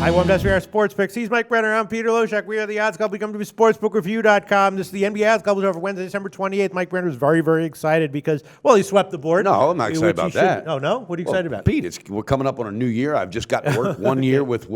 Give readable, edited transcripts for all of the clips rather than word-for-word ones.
Hi, one best our sports picks. He's Mike Brenner. I'm Peter Loshak. We are the Odds Couple. We come to sportsbookreview.com. This is the NBA Odds Couple over Wednesday, December 28th. Mike Brenner was very, very excited because, well, he swept the board. No, I'm not excited about that. Oh, no? What are you excited about? Pete, we're coming up on a new year. I've just got to work 1 year with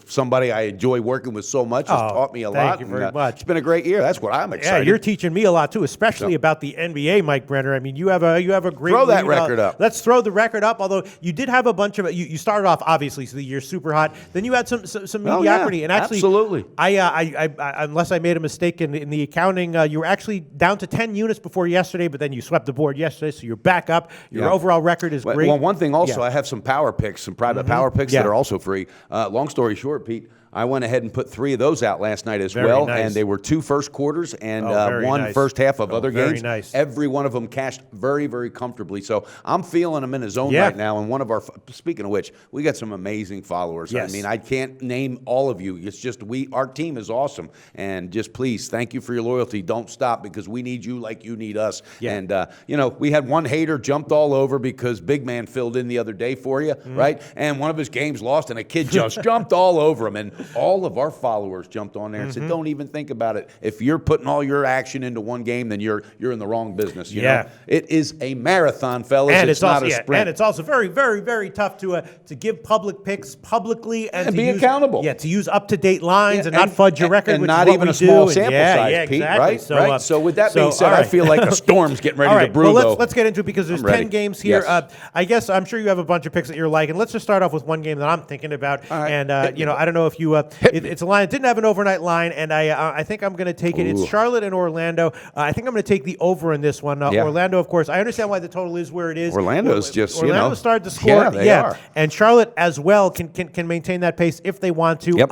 somebody I enjoy working with so much. It's taught me a lot. Thank you very much. It's been a great year. That's what I'm excited. Yeah, you're teaching me a lot too, especially about the NBA, Mike Brenner. I mean, you have a great. Throw that record up. Let's throw the record up. Although you did have a bunch of you started off obviously, so the year super hot. Then you had some mediocrity, and actually, absolutely. I unless I made a mistake in the accounting, you were actually down to 10 units before yesterday, but then you swept the board yesterday, so you're back up. Your overall record is great. Well, one thing also, I have some power picks, some private power picks that are also free. Long story short, Pete, I went ahead and put 3 of those out last night as well, and they were 2 first quarters and one first half of other games. Nice. Every one of them cashed very, very comfortably. So I'm feeling I'm in a zone right now. And one of our, speaking of which, we got some amazing followers. Yes. I mean, I can't name all of you. It's just our team is awesome, and just please thank you for your loyalty. Don't stop because we need you like you need us. Yeah. And we had one hater jumped all over because Big Man filled in the other day for you, right? And one of his games lost, and a kid just jumped all over him. And all of our followers jumped on there and said, "Don't even think about it. If you're putting all your action into one game, then you're in the wrong business." You know? It is a marathon, fellas. And it's not a sprint. And it's also very, very, very tough to give public picks publicly and to be use, accountable. Yeah, to use up to date lines and not fudge your record, and which not is what even we a small do. sample size, Pete. Exactly. Right? So with that being said, I feel like a storm's getting ready to brew. Well, let's get into it because there's 10 games here. Yes. I guess I'm sure you have a bunch of picks that you're liking. Let's just start off with one game that I'm thinking about. And I don't know if you it's a line. It didn't have an overnight line, and I think I'm going to take it. It's Charlotte and Orlando. I think I'm going to take the over in this one. Orlando, of course. I understand why the total is where it is. Orlando's just Orlando started to score. Yeah, they are. And Charlotte as well can maintain that pace if they want to. Yep.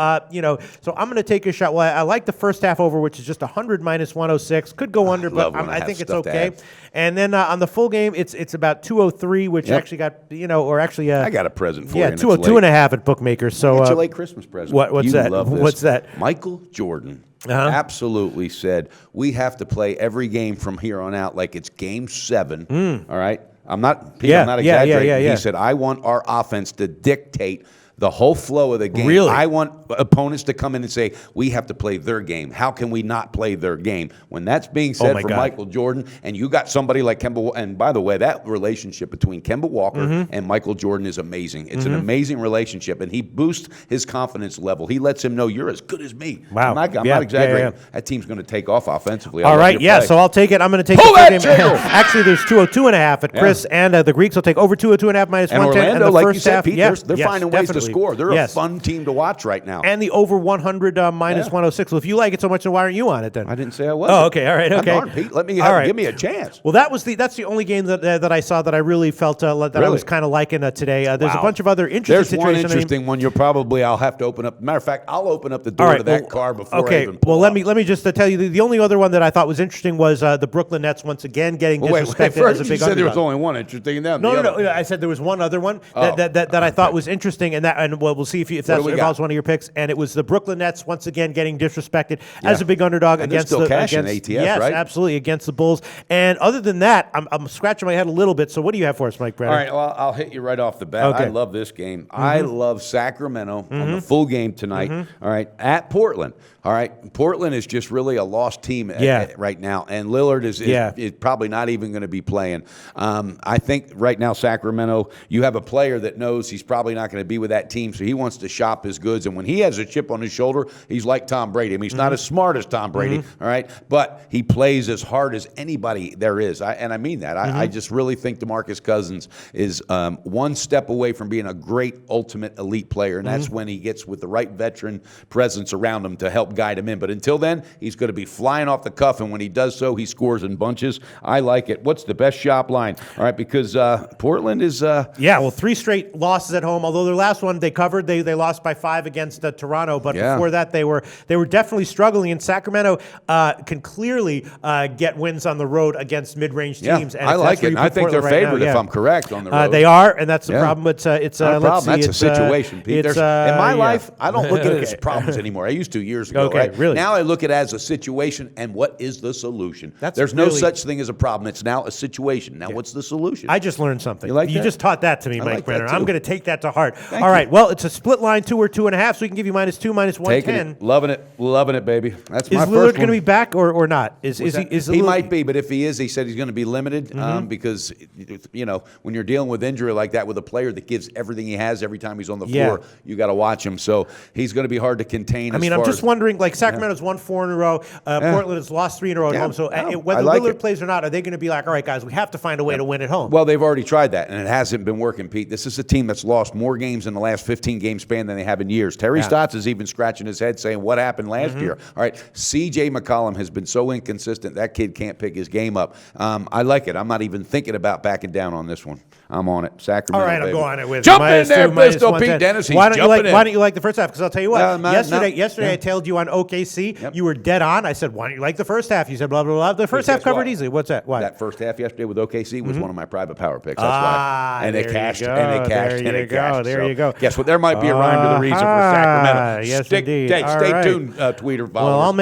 So I'm going to take a shot. Well, I like the first half over, which is just 100 minus 106. Could go under, but I think it's okay. And then on the full game, it's about 203, which actually got I got a present for you. Yeah, 202 and a half at bookmakers. So it's a late Christmas present. What's that? What's that? Michael Jordan absolutely said we have to play every game from here on out like it's game 7. All right, I'm not exaggerating. He said I want our offense to dictate the whole flow of the game. Really? I want opponents to come in and say, we have to play their game. How can we not play their game? When that's being said for Michael Jordan, and you got somebody like Kemba, and by the way, that relationship between Kemba Walker and Michael Jordan is amazing. It's an amazing relationship, and he boosts his confidence level. He lets him know, you're as good as me. Wow. I'm not exaggerating. Yeah. That team's going to take off offensively. All right, so I'll take it. I'm going to take the game. Actually, there's 202 and a half at Chris, and the Greeks will take over 202 and a half minus 110. Orlando, and the like first you said, half, Pete, they're finding ways to score. They're a fun team to watch right now. And the over 100 minus 106. Well, if you like it so much, then why aren't you on it then? I didn't say I was. Oh, okay. All right. Okay. Darn, Pete, give me a chance. Well, that's the only game that I saw that I really felt I was kind of liking today. There's a bunch of other interesting situations. There's one interesting one. I'll have to open up. Matter of fact, I'll open up the door to that car before I even pull let me just tell you the only other one that I thought was interesting was the Brooklyn Nets once again getting disrespected as a big underdog. You said there was only one interesting in them. No. I said there was one other one that I thought was interesting, and we'll see if that involves one of your picks. And it was the Brooklyn Nets once again getting disrespected as a big underdog against the ATS, yes, right? Absolutely, against the Bulls. And other than that, I'm scratching my head a little bit. So what do you have for us, Mike Brenner? All right, well, I'll hit you right off the bat. Okay. I love this game. I love Sacramento on the full game tonight. All right, at Portland. All right, Portland is just really a lost team right now, and Lillard is probably not even going to be playing. I think right now Sacramento, you have a player that knows he's probably not going to be with that team, so he wants to shop his goods. And when he has a chip on his shoulder, he's like Tom Brady. I mean, he's not as smart as Tom Brady, all right, but he plays as hard as anybody there is. And I mean that. I just really think DeMarcus Cousins is one step away from being a great ultimate elite player, and that's when he gets with the right veteran presence around him to help guide him in. But until then, he's going to be flying off the cuff, and when he does so, he scores in bunches. I like it. What's the best shop line? All right, because Portland is 3 straight losses at home. Although their last one they covered, they lost by 5 against Toronto. But before that, they were definitely struggling. And Sacramento can clearly get wins on the road against mid-range teams. And I like it. I think they're favored if I'm correct on the road. They are, and that's the problem. It's not a problem. That's a situation, Pete. In my life, I don't look at it as problems anymore. I used to years ago. Okay, right? really? Now I look at it as a situation, and what is the solution? There's no such thing as a problem. It's now a situation. Now, what's the solution? I just learned something. You like that? You just taught that to me, Mike like Brenner. that too. I'm going to take that to heart. Thank All right. right. Well, it's a split line 2 or 2.5, so we can give you -2, -110. Loving it, baby. That's my first one. Is Lillard going to be back or not? He might be, but if he is, he said he's going to be limited because when you're dealing with injury like that with a player that gives everything he has every time he's on the floor, you got to watch him. So he's going to be hard to contain. I'm just wondering, like Sacramento's won 4 in a row, Portland has lost 3 in a row at home. So whether Lillard plays or not, are they going to be like, all right, guys, we have to find a way to win at home? Well, they've already tried that, and it hasn't been working, Pete. This is a team that's lost more games in the last 15-game span than they have in years. Terry Stotts is even scratching his head saying, what happened last year? All right, C.J. McCollum has been so inconsistent. That kid can't pick his game up. I like it. I'm not even thinking about backing down on this one. I'm on it. Sacramento. All right, baby. I'm going it with Jump in there, Pistol Pete Dennis. Why don't you like the first half? Because I'll tell you what. Yesterday I told you on OKC. Yep. You were dead on. I said, why don't you like the first half? You said blah, blah, blah. The first half covered easily. What's that? Why? That first half yesterday with OKC was one of my private power picks. That's why. And they cashed. There you go. Guess what? There might be a rhyme to the reason for Sacramento. Yes, indeed. Stay tuned, tweeter followers.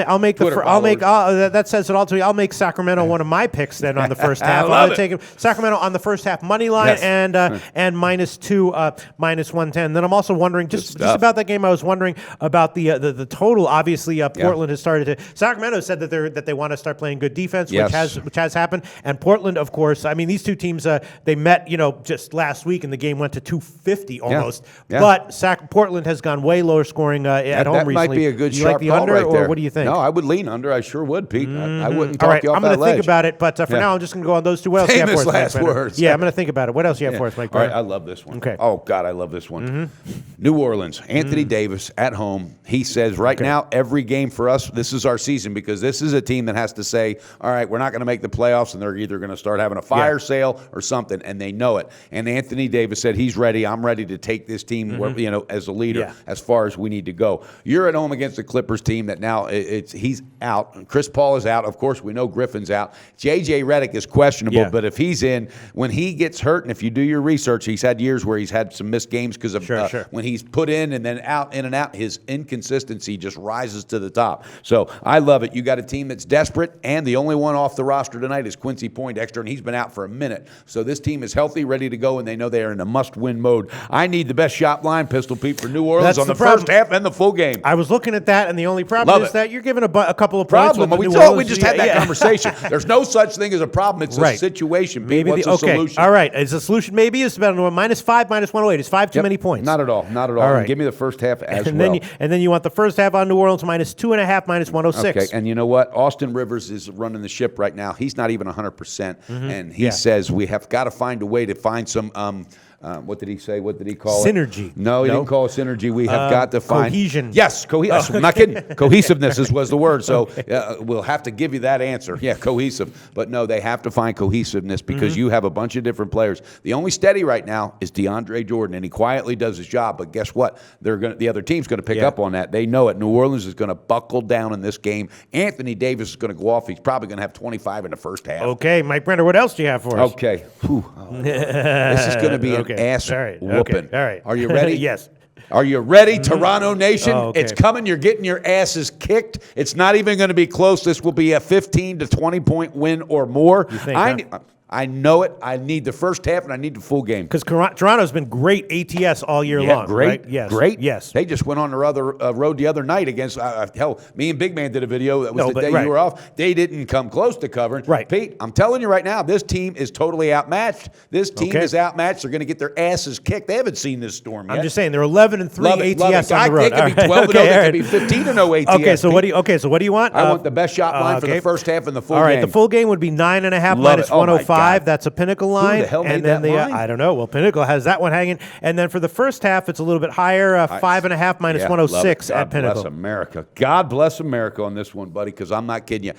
Well, that says it all to me. I'll make Sacramento one of my picks then on the first half. I'll take Sacramento on the first half money line and -2, -110. Then I'm also wondering just about that game. I was wondering about the total. Obviously, Portland has started to. Sacramento said that they want to start playing good defense, which has happened. And Portland, of course. I mean, these two teams they met just last week, and the game went to 250 almost. Yeah. But Portland has gone way lower scoring at home recently. That might be a good you sharp like the call under, right there. Or what do you think? No, I would lean under. I sure would, Pete. I wouldn't All talk right, you off I'm that going to think ledge. about it, but for now, I'm just going to go on those two. What else do you have for us, Famous Mike last words. Yeah, I'm going to think about it. What else do you have for us, Mike? All right, I love this one. Okay. Oh, God, I love this one. New Orleans, Anthony Davis at home. He says right now, every game for us, this is our season because this is a team that has to say, all right, we're not going to make the playoffs, and they're either going to start having a fire sale or something, and they know it. And Anthony Davis said he's ready. I'm ready to take this team, as a leader as far as we need to go. You're at home against the Clippers team that now he's out. Chris Paul is out. Of course, we know Griffin's out. J.J. Redick is questionable, but if he's in, when he gets hurt, and if you do your research, he's had years where he's had some missed games because of when he's put in and then out, in and out, his inconsistency just rises to the top. So I love it. You got a team that's desperate, and the only one off the roster tonight is Quincy Poindexter, and he's been out for a minute. So this team is healthy, ready to go, and they know they are in a must-win mode. I need the best shot line, Pistol Pete, for New Orleans on the first half and the full game. I was looking at that, and the only problem is that you're giving a couple of points. We just had that conversation. There's no such thing as a problem. It's a situation. Maybe what's the solution? All right. Is the solution maybe it's about -5, -108. Is 5 too many points? Not at all. Not at all. All right. Give me the first half as well. And then you want the first half on New Orleans -2.5, -106. Okay. And you know what? Austin Rivers is running the ship right now. He's not even 100%. And he says we have got to find a way to find some what did he say? What did he call synergy. it? No, he didn't call it synergy. We have got to find cohesion. Yes, I'm not kidding. Cohesiveness was the word. So we'll have to give you that answer. Yeah, cohesive. But no, they have to find cohesiveness because you have a bunch of different players. The only steady right now is DeAndre Jordan, and he quietly does his job. But guess what? The other team's going to pick up on that. They know it. New Orleans is going to buckle down in this game. Anthony Davis is going to go off. He's probably going to have 25 in the first half. Okay, Mike Brenner, what else do you have for us? Okay. This is going to be an ass whooping. All right. Are you ready? Yes. Are you ready, Toronto Nation? Oh, okay. It's coming. You're getting your asses kicked. It's not even going to be close. This will be a 15 to 20 point win or more. You think, I know it. I need the first half, and I need the full game. Because Toronto's been great ATS all year long. Great. Right? Yes. Great. Yes. They just went on the road the other night against, hell, me and Big Man did a video. That was the day you were off. They didn't come close to covering. Right. Pete, I'm telling you right now, this team is totally outmatched. This team is outmatched. They're going to get their asses kicked. They haven't seen this storm yet. I'm just saying, they're 11-3 ATS on the road. They could be 12-0. They could be 15-0 ATS. Okay, so what do you want? I want the best shot line for the first half and the full game. All right, the full game would be 9.5 -105. That's a Pinnacle line. Who the hell made that line? I don't know. Well, Pinnacle has that one hanging. And then for the first half, it's a little bit higher, 5.5 -106 at Pinnacle. God bless America. God bless America on this one, buddy, because I'm not kidding you.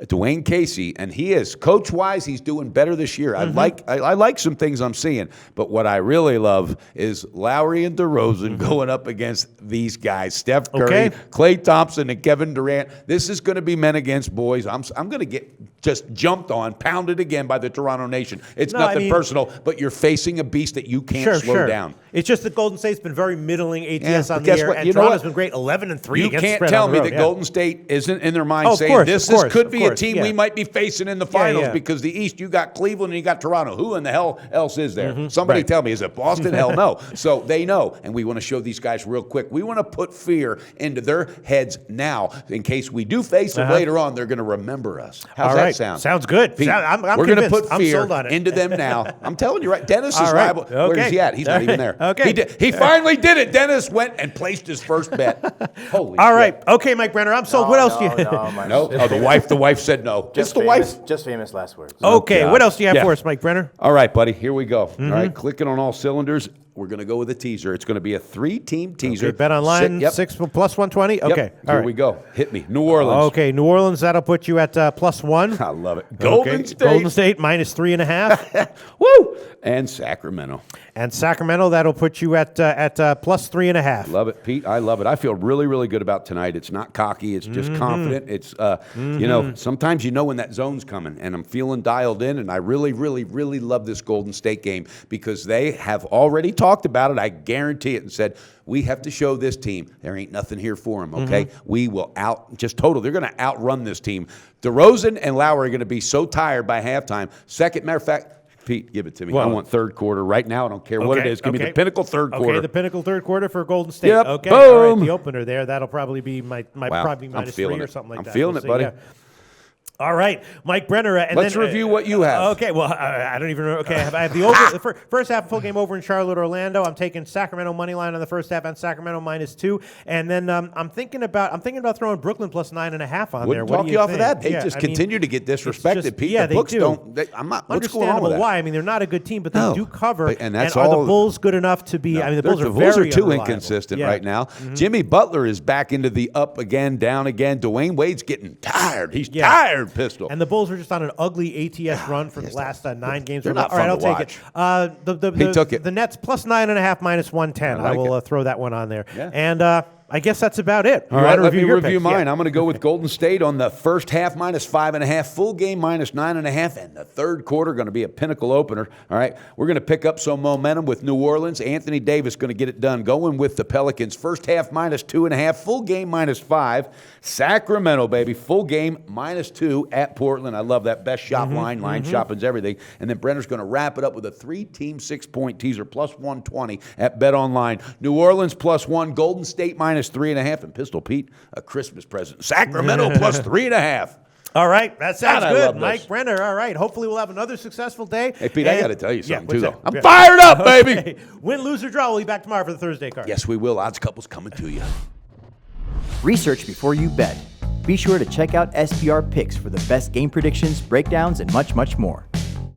Dwayne Casey, and he is coach-wise, he's doing better this year. I like some things I'm seeing, but what I really love is Lowry and DeRozan going up against these guys: Steph Curry, Klay Thompson, and Kevin Durant. This is going to be men against boys. I'm going to get just jumped on, pounded again by the Toronto Nation. It's nothing personal, but you're facing a beast that you can't slow down. It's just that Golden State's been very middling ATS on the guess year, what? and You know Toronto's what? been great, 11-3 You against can't spread tell on me the road. that Golden State isn't in their mind Oh, of saying course, this of could be course, a team yeah. we might be facing in the finals yeah. because the East, you got Cleveland and you got Toronto. Who in the hell else is there? Somebody tell me, is it Boston? Hell no. So they know, and we want to show these guys real quick. We want to put fear into their heads now in case we do face them later on. They're going to remember us. How's All that right. sound? Sounds good. Pete, I'm we're going to convinced. put I'm fear sold on it. into them now. I'm telling you, right? Dennis is All right. liable. Where is he at? He's not even there. Okay. He finally did it. Dennis went and placed his first bet. Holy All shit. right. Okay, Mike Brenner, I'm sold. What else do you No. Oh, the wife said no. It's the wife. Just famous last words. Okay, what else do you have Yeah. for us, Mike Brenner? All right, buddy. Here we go. All right, clicking on all cylinders. We're going to go with a teaser. It's going to be a 3-team teaser. Okay, bet online, Yep. 6 plus 120. Okay, Yep. all Here right. we go. Hit me. New Orleans. Okay, New Orleans, that'll put you at +1. I love it. Golden State. Golden State -3.5. Woo! And Sacramento. And Sacramento, that'll put you at +3.5. Love it, Pete. I love it. I feel really, really good about tonight. It's not cocky. It's just confident. It's, you know, sometimes you know when that zone's coming, and I'm feeling dialed in, and I really, really, really love this Golden State game because they have already talked about it. I guarantee it and said, we have to show this team there ain't nothing here for them, okay? We will they're going to outrun this team. DeRozan and Lowry are going to be so tired by halftime. Matter of fact, Pete, give it to me. Well, I want third quarter right now. I don't care what it is. Give me the pinnacle third quarter. Okay, the pinnacle third quarter for Golden State. Yep, Okay, boom. all right, the opener there. That'll probably be probably I'm -3 feeling or it. something like I'm that. feeling We'll it, buddy. see, yeah. All right, Mike Brenner. And Let's then, review what you have. Okay, well, I don't even know. Okay, I have the over, the first half full game over in Charlotte, Orlando. I'm taking Sacramento money line on the first half and Sacramento -2, and then I'm thinking about throwing Brooklyn +9.5 on there. Wouldn't What talk do you off of think? that. They Yeah, just I mean, continue to get it's disrespected, just- Pete. Yeah, The books they do. don't. I'm not. What's going on Understandable with that? why. I mean, they're not a good team, but they No. do cover. And that's are the all- Bulls good enough to be? I mean, the Bulls are very too unreliable. inconsistent Yeah. right now. Jimmy Butler is back into the up again, down again. Dwayne Wade's getting tired. He's tired, Pistol. And the Bulls are just on an ugly ATS run for the last 9 games. They're not All right, fun I'll to take it. He took it. The Nets +9.5 -110. I like I will it. throw that one on there. Yeah. And I guess that's about it. All right, let me your review picks? mine. Yeah. I'm going to go with Golden State on the first half -5.5, full game -9.5, and the third quarter going to be a pinnacle opener. All right, we're going to pick up some momentum with New Orleans. Anthony Davis going to get it done. Going with the Pelicans, first half -2.5, full game -5. Sacramento, baby, full game -2 at Portland. I love that. Best shop line shopping's everything. And then Brenner's going to wrap it up with a 3-team 6-point teaser +120 at Bet Online. New Orleans +1, Golden State -3.5, and Pistol Pete, a Christmas present. Sacramento +3.5. All right, that sounds God, I good. love Mike this. Brenner, all right. Hopefully we'll have another successful day. Hey, Pete, I got to tell you something, too, what's though. that? I'm fired up, baby. Okay. Win, lose, or draw. We'll be back tomorrow for the Thursday card. Yes, we will. Odds Couple's coming to you. Research before you bet. Be sure to check out SPR Picks for the best game predictions, breakdowns, and much, much more.